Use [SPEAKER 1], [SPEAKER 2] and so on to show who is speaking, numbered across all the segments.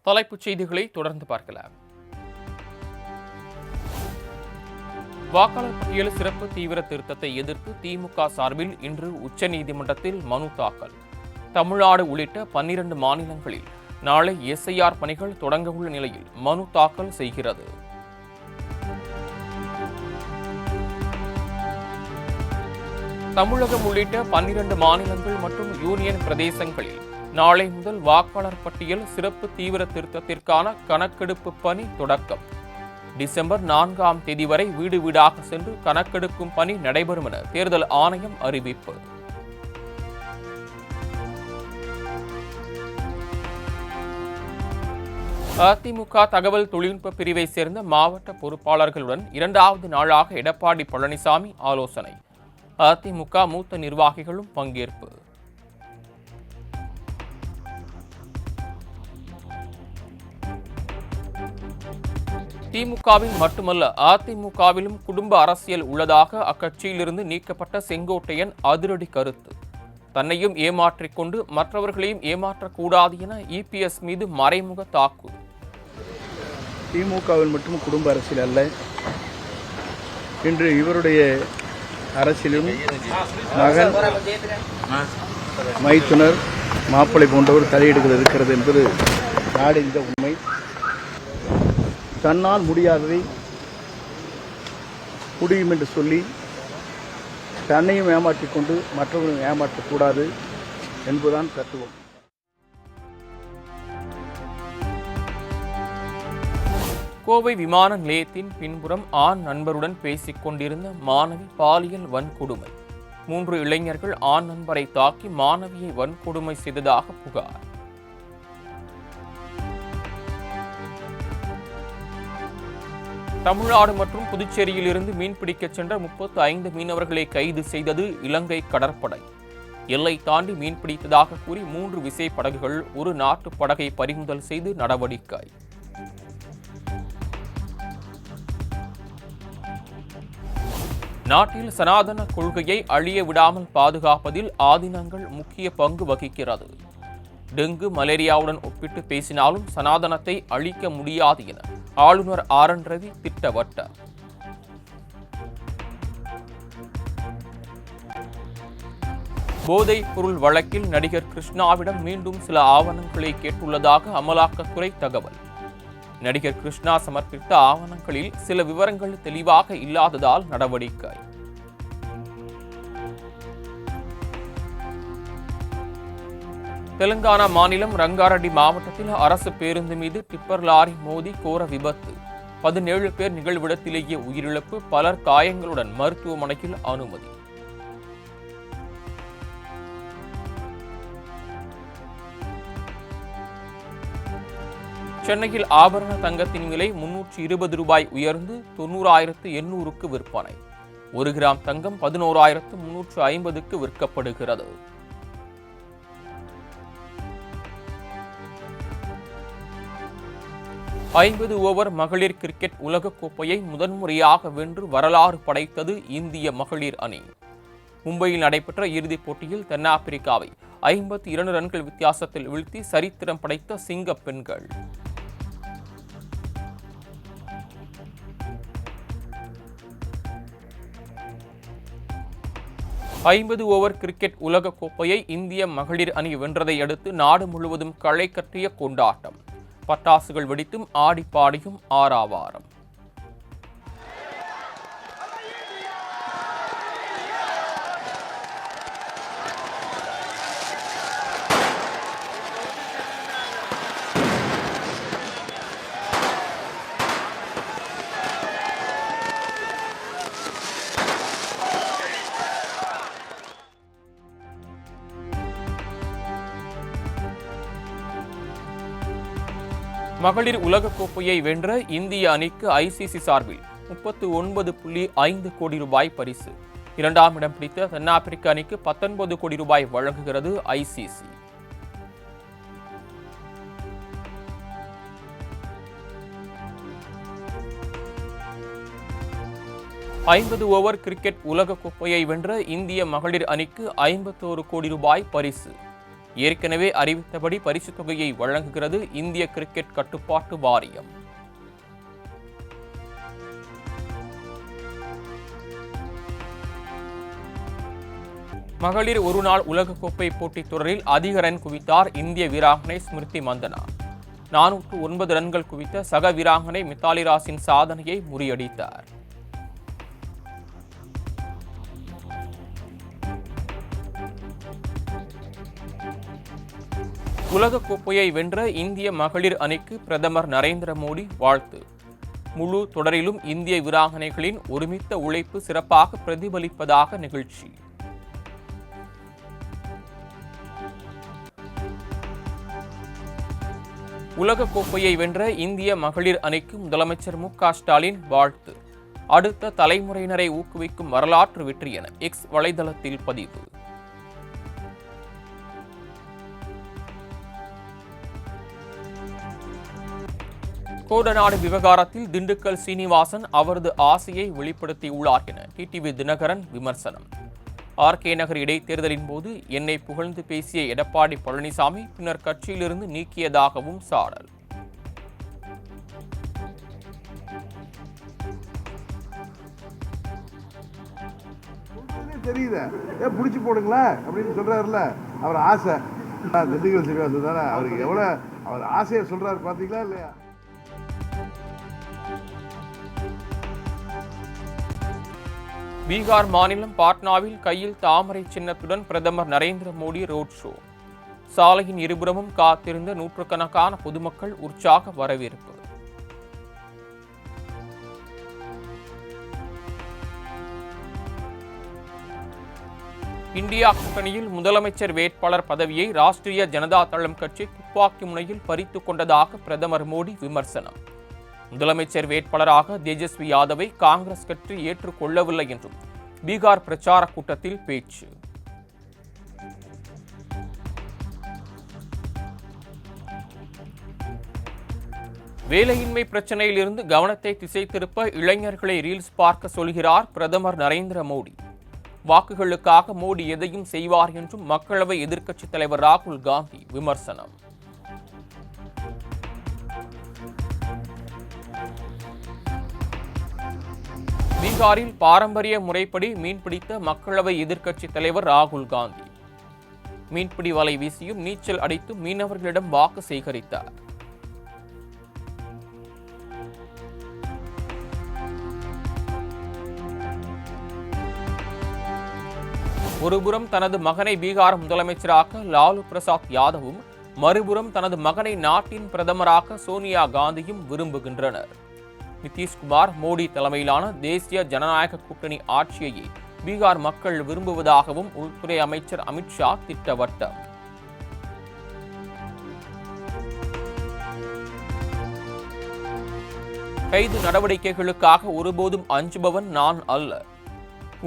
[SPEAKER 1] தலைப்புச் செய்திகளை தொடர்ந்து பார்க்கலாம். வாக்காளர் பட்டியல் சிறப்பு தீவிர திருத்தத்தை எதிர்த்து திமுக சார்பில் இன்று உச்சநீதிமன்றத்தில் மனு தாக்கல். தமிழ்நாடு உள்ளிட்ட 12 மாநிலங்களில் நாளை எஸ்ஐஆர் பணிகள் தொடங்க உள்ள நிலையில் மனு தாக்கல் செய்கிறது. தமிழகம் உள்ளிட்ட 12 மாநிலங்கள் மற்றும் யூனியன் பிரதேசங்களில் நாளை முதல் வாக்காளர் பட்டியல் சிறப்பு தீவிர திருத்தத்திற்கான கணக்கெடுப்பு பணி தொடக்கம். டிசம்பர் 4ஆம் தேதி வரை வீடு வீடாக சென்று கணக்கெடுக்கும் பணி நடைபெறும் என தேர்தல் ஆணையம் அறிவிப்பு. அதிமுக தகவல் தொழில்நுட்ப பிரிவை சேர்ந்த மாவட்ட பொறுப்பாளர்களுடன் 2வது நாளாக எடப்பாடி பழனிசாமி ஆலோசனை. அதிமுக மூத்த நிர்வாகிகளும் பங்கேற்பு. திமுகவில் மட்டுமல்ல, அதிமுகவிலும் குடும்ப அரசியல் உள்ளதாக அக்கட்சியிலிருந்து நீக்கப்பட்ட செங்கோட்டையன் அதிரடி கருத்து. தன்னையும் ஏமாற்றிக் கொண்டு மற்றவர்களையும் ஏமாற்றக்கூடாது என இபிஎஸ் மீது மறைமுக தாக்கு.
[SPEAKER 2] திமுகவில் மட்டும் குடும்ப அரசியல் அல்ல, இன்று இவருடைய அரசியலும் மகன், மைத்துனர், மாப்பிள்ளை போன்றவர் தலையீடுகள் இருக்கிறது என்பது நாடறிந்த உண்மை. தன்னால் முடியாததை முடியும் என்று சொல்லி தன்னையும் ஏமாற்றிக் கொண்டு மற்றவர்களும் ஏமாற்றக்கூடாது என்பதுதான் தத்துவம்.
[SPEAKER 1] கோவை விமான நிலையத்தின் பின்புறம் ஆண் நண்பருடன் பேசிக் கொண்டிருந்த மாணவி பாலியல் வன்கொடுமை. 3 இளைஞர்கள் ஆண் நண்பரை தாக்கி மாணவியை வன்கொடுமை செய்ததாக புகார். தமிழ்நாடு மற்றும் புதுச்சேரியில் இருந்து மீன்பிடிக்க சென்ற 35 மீனவர்களை கைது செய்தது இலங்கை கடற்படை. எல்லை தாண்டி மீன்பிடித்ததாக கூறி 3 விசைப்படகுகள் ஒரு நாட்டு படகை பறிமுதல் செய்து நடவடிக்கை. நாட்டில் சனாதன கொள்கையை அழிய விடாமல் பாதுகாப்பதில் ஆதீனங்கள் முக்கிய பங்கு வகிக்கிறது. டெங்கு, மலேரியாவுடன் ஒப்பிட்டு பேசினாலும் சனாதனத்தை அழிக்க முடியாது என ஆளுநர் ஆர்.என். ரவி திட்டவட்டார். போதைப் பொருள் வழக்கில் நடிகர் கிருஷ்ணாவிடம் மீண்டும் சில ஆவணங்களை கேட்டுள்ளதாக அமலாக்கத்துறை தகவல். நடிகர் கிருஷ்ணா சமர்ப்பித்த ஆவணங்களில் சில விவரங்கள் தெளிவாக இல்லாததால் நடவடிக்கை. தெலுங்கானா மாநிலம் ரங்காரெட்டி மாவட்டத்தில் அரசு பேருந்து மீது டிப்பர் லாரி மோதி கோர விபத்து. 17 பேர் நிகழ்விடத்திலேயே உயிரிழப்பு, பலர் காயங்களுடன் மருத்துவமனையில் அனுமதி. சென்னையில் ஆபரண தங்கத்தின் விலை 320 ரூபாய் உயர்ந்து 90,800க்கு விற்பனை. 1 கிராம் தங்கம் 11,350க்கு விற்கப்படுகிறது. ஐம்பது ஓவர் மகளிர் கிரிக்கெட் உலகக்கோப்பையை முதன்முறையாக வென்று வரலாறு படைத்தது இந்திய மகளிர் அணி. மும்பையில் நடைபெற்ற இறுதிப் போட்டியில் தென்னாப்பிரிக்காவை 52 ரன்கள் வித்தியாசத்தில் வீழ்த்தி சரித்திரம் படைத்த சிங்க பெண்கள். ஐம்பது ஓவர் கிரிக்கெட் உலகக்கோப்பையை இந்திய மகளிர் அணி வென்றதை அடுத்து நாடு முழுவதும் களை கட்டிய கொண்டாட்டம். பட்டாசுகள் வெடித்தும் ஆடி பாடியும் ஆரவாரம். மகளிர் உலகக்கோப்பையை வென்ற இந்திய அணிக்கு ஐசிசி சார்பில் 39.5 கோடி ரூபாய் பரிசு. 2ஆம் இடம் பிடித்த தென்னாப்பிரிக்க அணிக்கு 19 கோடி ரூபாய் வழங்குகிறது ஐசிசி. ஐம்பது ஓவர் கிரிக்கெட் உலகக்கோப்பையை வென்ற இந்திய மகளிர் அணிக்கு 51 கோடி ரூபாய் பரிசு. ஏற்கனவே அறிவித்தபடி பரிசுத் தொகையை வழங்குகிறது இந்திய கிரிக்கெட் கட்டுப்பாட்டு வாரியம். மகளிர் ஒருநாள் உலகக்கோப்பை போட்டித் தொடரில் அதிக ரன் குவித்தார் இந்திய வீராங்கனை ஸ்மிருதி மந்தனா. 409 ரன்கள் குவித்த சக வீராங்கனை மித்தாலி ராஜின் சாதனையை முறியடித்தார். உலகக்கோப்பையை வென்ற இந்திய மகளிர் அணிக்கு பிரதமர் நரேந்திர மோடி வாழ்த்து. முழு தொடரிலும் இந்திய வீராங்கனைகளின் ஒருமித்த உழைப்பு சிறப்பாக பிரதிபலிப்பதாக நிகழ்ச்சி. உலகக்கோப்பையை வென்ற இந்திய மகளிர் அணிக்கு முதலமைச்சர் மு.க.ஸ்டாலின் வாழ்த்து. அடுத்த தலைமுறையினரை ஊக்குவிக்கும் வரலாற்று வெற்றி என எக்ஸ் வலைதளத்தில் பதிவு. கோடநாடு விவகாரத்தில் திண்டுக்கல் சீனிவாசன் அவரது ஆசையை வெளிப்படுத்தியுள்ளார் என டிடிவி தினகரன் விமர்சனம். ஆர்கே நகர் இடைத்தேர்தலின் போது என்னை புகழ்ந்து பேசிய எடப்பாடி பழனிசாமி பின்னர் கட்சியிலிருந்து நீக்கியதாகவும் சாடல்.
[SPEAKER 3] தெரியுது பிடிச்சி போடுங்களா அப்படின்னு சொல்றாருல, அவர் ஆசை. திண்டுக்கல் சீனிவாசன் தானே, அவருக்கு எவ்வளவு அவர் ஆசையை சொல்றாரு பாத்தீங்களா இல்லையா?
[SPEAKER 1] பீகார் மாநிலம் பாட்னாவில் கையில் தாமரை சின்னத்துடன் பிரதமர் நரேந்திர மோடி ரோட் ஷோ. சாலையின் இருபுறமும் காத்திருந்த நூற்றுக்கணக்கான பொதுமக்கள் உற்சாக வரவேற்பு. இந்தியா கூட்டணியில் முதலமைச்சர் வேட்பாளர் பதவியை ராஷ்டிரிய ஜனதா தளம் கட்சி துப்பாக்கி முனையில் பறித்துக் கொண்டதாக பிரதமர் மோடி விமர்சனம். முதலமைச்சர் வேட்பாளராக தேஜஸ்வி யாதவை காங்கிரஸ் கட்சி ஏற்றுக்கொள்ளவில்லை என்றும் பீகார் பிரச்சார கூட்டத்தில் பேச்சு. வேலையின்மை பிரச்சனையில் இருந்து கவனத்தை திசை திருப்ப இளைஞர்களை ரீல்ஸ் பார்க்க சொல்கிறார் பிரதமர் நரேந்திர மோடி. வாக்குகளுக்காக மோடி எதையும் செய்வார் என்றும் மக்களவை எதிர்க்கட்சித் தலைவர் ராகுல் காந்தி விமர்சனம். பீகாரில் பாரம்பரிய முறைப்படி மீன்பிடித்த மக்களவை எதிர்க்கட்சித் தலைவர் ராகுல் காந்தி. மீன்பிடி வலை வீசியும் நீச்சல் அடித்தும் மீனவர்களிடம் வாக்கு சேகரித்தார். ஒருபுறம் தனது மகனை பீகார் முதலமைச்சராக லாலு பிரசாத் யாதவும், மறுபுறம் தனது மகனை நாட்டின் பிரதமராக சோனியா காந்தியும் விரும்புகின்றனர். நிதிஷ்குமார், மோடி தலைமையிலான தேசிய ஜனநாயக கூட்டணி ஆட்சியையே பீகார் மக்கள் விரும்புவதாகவும் உள்துறை அமைச்சர் அமித்ஷா திட்டவட்டம். கைது நடவடிக்கைகளுக்காக ஒருபோதும் அஞ்சுபவன் நான் அல்ல.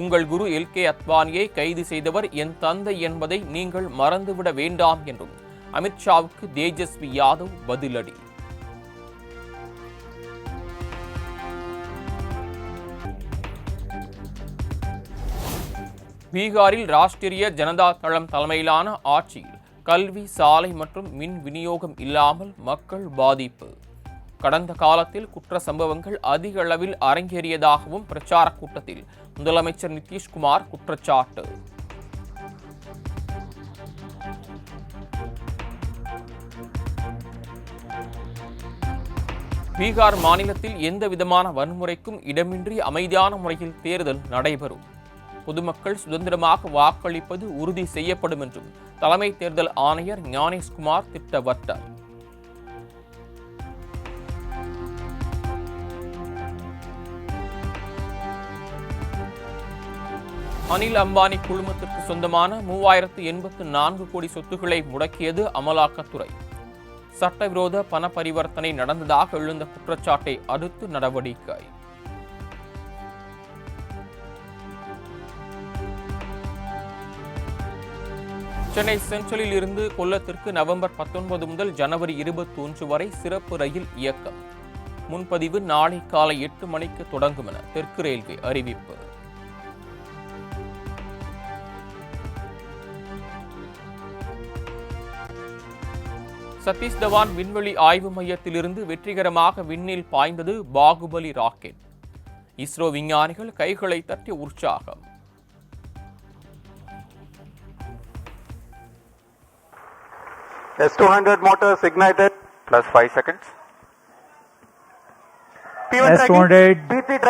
[SPEAKER 1] உங்கள் குரு எல்.கே. அத்வானியை கைது செய்தவர் என் தந்தை என்பதை நீங்கள் மறந்துவிட வேண்டாம் என்றும் அமித்ஷாவுக்கு தேஜஸ்வி யாதவ் பதிலடி. பீகாரில் ராஷ்டிரிய ஜனதா தளம் தலைமையிலான ஆட்சியில் கல்வி, சாலை மற்றும் மின் விநியோகம் இல்லாமல் மக்கள் பாதிப்பு. கடந்த காலத்தில் குற்ற சம்பவங்கள் அதிக அளவில் அரங்கேறியதாகவும் பிரச்சார கூட்டத்தில் முதலமைச்சர் நிதிஷ்குமார் குற்றச்சாட்டு. பீகார் மாநிலத்தில் எந்த விதமான வன்முறைக்கும் இடமின்றி அமைதியான முறையில் தேர்தல் நடைபெறும். பொதுமக்கள் சுதந்திரமாக வாக்களிப்பது உறுதி செய்யப்படும் என்றும் தலைமை தேர்தல் ஆணையர் ஞானேஷ்குமார் திட்டவட்டம். அனில் அம்பானி குழுமத்திற்கு சொந்தமான 3084 கோடி சொத்துக்களை முடக்கியது அமலாக்கத்துறை. சட்டவிரோத பண பரிவர்த்தனை நடந்ததாக எழுந்த குற்றச்சாட்டை அடுத்து நடவடிக்கை. சென்னை சென்ட்ரலில் இருந்து கொல்லத்திற்கு நவம்பர் 19 முதல் ஜனவரி 21 வரை சிறப்பு ரயில் இயக்கம். முன்பதிவு நாளை காலை 8 மணிக்கு தொடங்கும் என தெற்கு ரயில்வே அறிவிப்பு. சதீஷ் தவான் விண்வெளி ஆய்வு மையத்திலிருந்து வெற்றிகரமாக விண்ணில் பாய்ந்தது பாகுபலி ராக்கெட். இஸ்ரோ விஞ்ஞானிகள் கைகளை தட்டி உற்சாகம்.
[SPEAKER 4] S200 motors ignited, plus 5 seconds.
[SPEAKER 5] S200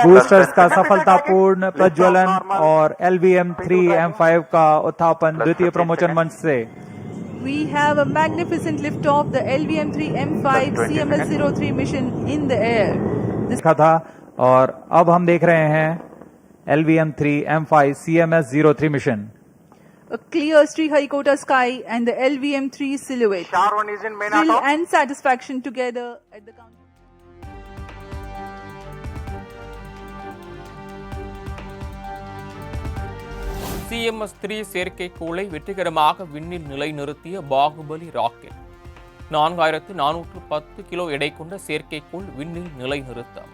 [SPEAKER 5] boosters का सफलतापूर्ण प्रज्वलन और LVM-3M5 का उत्थापन द्वितीय प्रमोचन मंच से.
[SPEAKER 6] We have a magnificent liftoff, the LVM-3M5 CMS-03 mission in the air.
[SPEAKER 5] देखा था और अब हम देख रहे हैं LVM-3M5 CMS-03 mission.
[SPEAKER 6] A clear Sriharikota sky and the LVM-3 silhouette.
[SPEAKER 4] Sharwan is in main
[SPEAKER 6] Thrill
[SPEAKER 4] auto.
[SPEAKER 6] and satisfaction together at the counter.
[SPEAKER 1] CMS-3 செயற்கைக்கோளை வெற்றிகரமாக விண்ணில் நிலைநிறுத்திய பாகுபலி ராக்கெட். 4410 கிலோ எடை கொண்ட செயற்கைக்கோள் விண்ணில் நிலைநிறுத்தம்.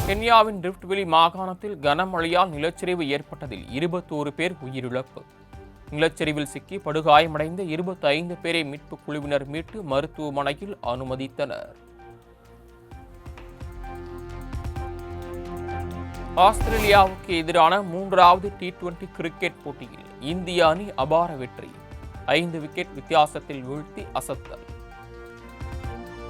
[SPEAKER 1] கென்யாவின் ரிஃப்ட் வேலி மாகாணத்தில் கனமழையால் நிலச்சரிவு ஏற்பட்டதில் 21 பேர் உயிரிழப்பு. நிலச்சரிவில் சிக்கி படுகாயமடைந்த 25 பேரை மீட்புக் குழுவினர் மீட்டு மருத்துவமனையில் அனுமதித்தனர். ஆஸ்திரேலியாவுக்கு எதிரான 3வது T20 கிரிக்கெட் போட்டியில் இந்திய அணி அபார வெற்றி. 5 விக்கெட் வித்தியாசத்தில் வீழ்த்தி அசத்தல்.